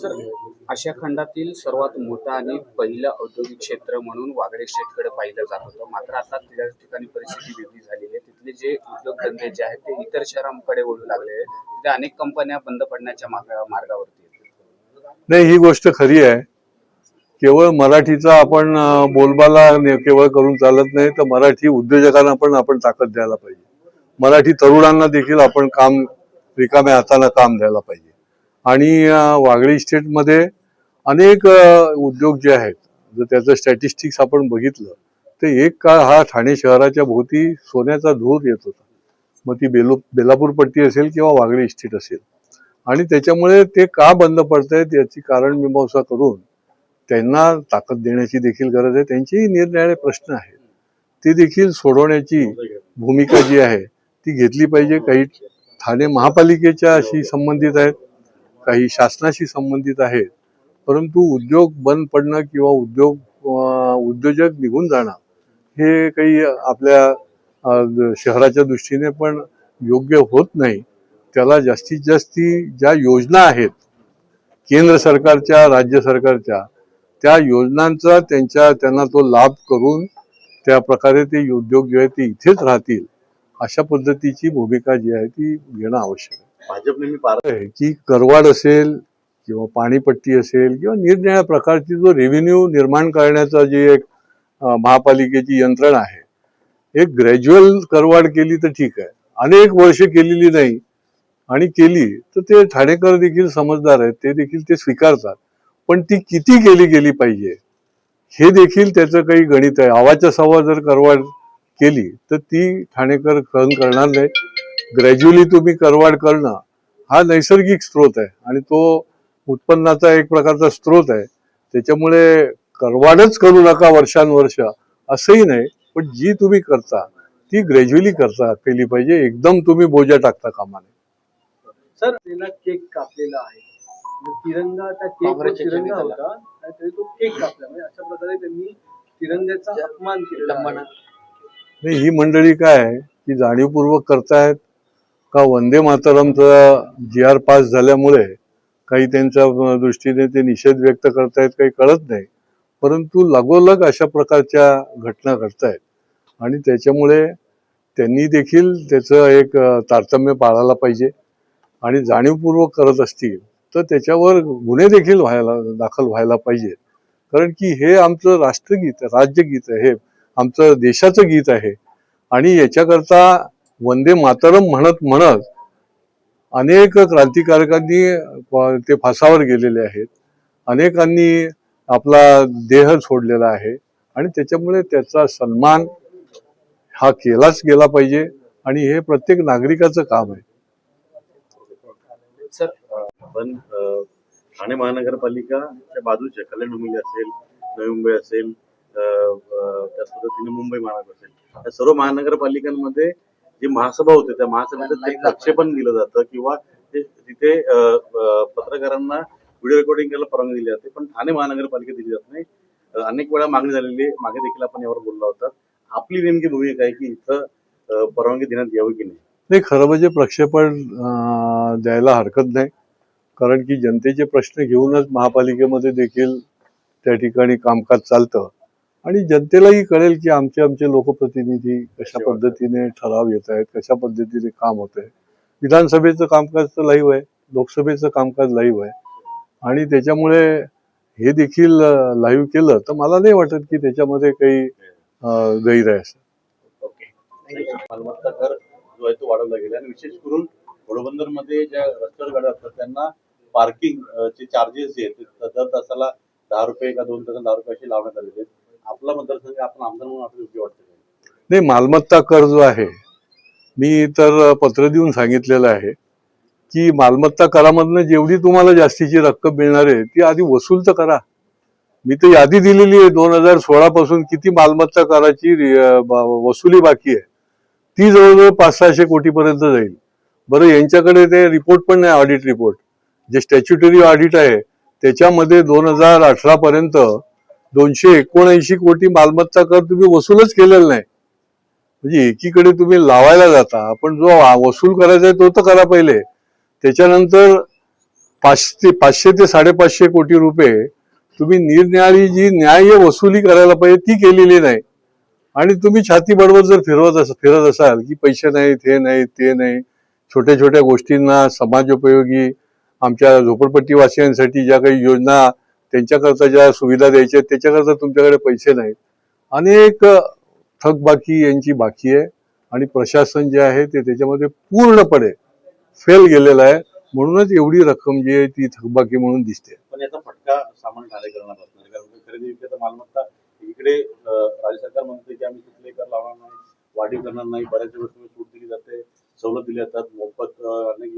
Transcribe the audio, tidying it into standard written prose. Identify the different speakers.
Speaker 1: Sir, आशिया खंडातील सर्वात मोठा आणि पहिलं औद्योगिक क्षेत्र म्हणून वागळे स्टेटकडे पाहिलं जात होतं. मात्र आता त्या ठिकाणी परिस्थिती वेगळी झालेली आहे. तिथले जे उद्योगधंदे जे आहेत ते इतर शहरांकडे वळू लागले आहेत. तिथे अनेक कंपन्या बंद पडण्याच्या मार्गावरती आहेत.
Speaker 2: नाही, ही गोष्ट खरी आहे. केवळ मराठीचा आपण बोलबाला केवळ करून चालत नाही, तर मराठी उद्योजकांना पण आपण ताकद द्यायला पाहिजे. मराठी तरुणांना देखील आपण काम रिकाम्या हाताने काम द्यायला पाहिजे. आणि वागळे स्टेटमध्ये अनेक उद्योग जे आहेत, जर त्याचं स्टॅटिस्टिक्स आपण बघितलं तर एक काळ हा ठाणे शहराच्या भोवती सोन्याचा धूर येत होता. मग ती बेलापूर पट्टी असेल किंवा वागळे इस्टेट असेल. आणि त्याच्यामुळे ते का बंद पडतायत याची कारण मीमांसा करून त्यांना ताकद देण्याची देखील गरज आहे. त्यांचेही निरनिराळे प्रश्न आहेत, ते देखील सोडवण्याची भूमिका जी आहे ती घेतली पाहिजे. काही ठाणे महापालिकेच्याशी संबंधित आहेत, काही शासनाशी संबंधित आहेत. परंतु उद्योग बंद पडणं किंवा उद्योजक निघून जाणं हे काही आपल्या शहराच्या दृष्टीने पण योग्य होत नाही. त्याला जास्तीत जास्त ज्या योजना आहेत केंद्र सरकारच्या, राज्य सरकारच्या, त्या योजनांचा त्यांना तो लाभ करून त्या प्रकारे ते उद्योग जे आहेत ते इथेच राहतील, अशा पद्धतीची भूमिका जी आहे ती घेणं आवश्यक आहे.
Speaker 3: भाजपने मी
Speaker 2: की करवाढ असेल किंवा पाणीपट्टी असेल किंवा निरनिराळ्या प्रकारची जो रेव्हेन्यू निर्माण करण्याचा जी एक महापालिकेची यंत्रणा आहे, एक ग्रॅज्युअल करवाढ केली तर ठीक आहे. अनेक वर्ष केलेली नाही आणि केली तर ते ठाणेकर देखील समजदार आहेत, ते देखील ते स्वीकारतात. पण ती किती गेली पाहिजे हे देखील त्याचं काही गणित आहे. आवाच्या सव्वा जर करवाढ केली तर ती ठाणेकर सहन करणार नाही. ग्रॅज्युअली तुम्ही करवाढ करणं हा नैसर्गिक स्रोत आहे आणि तो उत्पन्नाचा एक प्रकारचा स्रोत आहे. त्याच्यामुळे करवाढच करू नका वर्षानुवर्ष असंही नाही, पण जी तुम्ही करता ती ग्रॅज्युअली केली पाहिजे. एकदम तुम्ही बोजा टाकता कामा नये.
Speaker 4: सर, त्याला केक कापलेला आहे, तिरंगा, त्या केक तिरंगा होता आणि तरी तो केक कापला. म्हणजे अशा प्रकारे त्यांनी तिरंग्याचा अपमान केला.
Speaker 2: नाही, ही मंडळी काय आहे की जाणीवपूर्वक करतायत का वंदे मातरमचा GR पास झाल्यामुळे काही त्यांच्या दृष्टीने ते निषेध व्यक्त करतायत, काही कळत नाही. परंतु लगोलग अशा प्रकारच्या घटना घडतायत आणि त्याच्यामुळे त्यांनी देखील त्याचं एक तारतम्य पाळायला पाहिजे. आणि जाणीवपूर्वक करत असतील तर त्याच्यावर गुन्हे देखील दाखल व्हायला पाहिजे. कारण की हे आमचं राष्ट्रगीत, राज्यगीत आहे, हे आमचं देशाचं गीत आहे. आणि याच्याकरता वंदे मातरम म्हणत अनेक क्रांतिकारकांनी ते फासावर गेलेले आहेत, अनेकांनी आपला देह सोडलेला आहे. आणि त्याच्यामुळे त्याचा सन्मान हा केलाच गेला पाहिजे आणि हे प्रत्येक नागरिकाचं काम आहे.
Speaker 1: सर,
Speaker 3: पण ठाणे महानगरपालिकाच्या बाजूच्या कल्याण डोंबिवली असेल, नवी मुंबई असेल, त्याच पद्धतीने मुंबई महानगर असेल, या सर्व महानगरपालिकांमध्ये जी महासभा होते त्या महासभेचं ते प्रक्षेपण दिलं जातं किंवा तिथे पत्रकारांना व्हिडिओ रेकॉर्डिंग करायला परवानगी दिली जाते, पण ठाणे महानगरपालिका दिली जात नाही. अनेक वेळा मागणी झालेली, मागे देखील आपण यावर बोललो होता. आपली नेमकी भूमिका आहे की इथं परवानगी देण्यात यावी की नाही?
Speaker 2: नाही, खरं म्हणजे प्रक्षेपण द्यायला हरकत नाही. कारण की जनतेचे प्रश्न घेऊनच महापालिकेमध्ये देखील त्या ठिकाणी कामकाज चालतं आणि जनतेलाही कळेल की आमचे लोकप्रतिनिधी कशा पद्धतीने ठराव येत आहेत, कशा पद्धतीने काम होत आहे. विधानसभेचं कामकाज तर लाईव्ह आहे, लोकसभेचं कामकाज लाईव्ह आहे आणि त्याच्यामुळे हे देखील लाईव्ह केलं तर मला नाही वाटत की त्याच्यामध्ये काही गैर आहे असं.
Speaker 3: मालमत्ता कर जो आहे तो वाढवला गेला आणि विशेष करून घोडबंदरमध्ये ज्या रस्त्यावर गाड्या असतात त्यांना पार्किंग चे चार्जेस जे आहेत दर तासाला 10 रुपये का 2 तासाला 10 रुपये असे लावण्यात आलेले आहेत. आपला मतदारसंघ आपण आमदार म्हणून आपल्याला योग्य वाटतं?
Speaker 2: नाही, मालमत्ता कर जो आहे, मी तर पत्र देऊन सांगितलेलं आहे की मालमत्ता करामधनं जेवढी तुम्हाला जास्तीची रक्कम मिळणार आहे ती आधी वसूल तर करा. मी तर यादी दिलेली आहे 2016 पासून किती मालमत्ता कराची वसुली बाकी आहे, ती जवळजवळ 500-600 कोटीपर्यंत जाईल. बरं, यांच्याकडे ते रिपोर्ट पण नाही, ऑडिट रिपोर्ट जे स्टॅच्युटरी ऑडिट आहे त्याच्यामध्ये 2018 पर्यंत 279 कोटी मालमत्ता कर तुम्ही वसूलच केलेला नाही. म्हणजे एकीकडे तुम्ही लावायला जाता, पण जो वसूल करायचा आहे तो तर करा पहिले, त्याच्यानंतर 500 ते 550 कोटी रुपये तुम्ही निरनिराळी जी न्याय्य वसुली करायला पाहिजे ती केलेली नाही. आणि तुम्ही छाती बडवत जर फिरत असाल की पैसे नाहीत, हे नाही, ते नाही, छोट्या छोट्या गोष्टींना समाजोपयोगी आमच्या झोपडपट्टीवासियांसाठी ज्या काही योजना त्यांच्याकरता ज्या सुविधा द्यायच्या आहेत त्याच्याकरता तुमच्याकडे पैसे नाहीत. अनेक थकबाकी यांची बाकी आहे आणि प्रशासन जे आहे ते त्याच्यामध्ये पूर्णपणे फेल गेलेलं आहे. म्हणूनच एवढी रक्कम जी आहे ती थकबाकी म्हणून दिसते.
Speaker 3: पण याचा फटका सामान्य ठाणेकरांना बसणार आहे. कारण खरेदी विक्रेता मालमत्ता इकडे राज्य सरकार म्हणते की आम्ही कुठले कर लावणार नाही, वाढीव करणार नाही, बऱ्याच गोष्टी सूट दिली जाते, सवलत दिली जातात, मोफत अनेक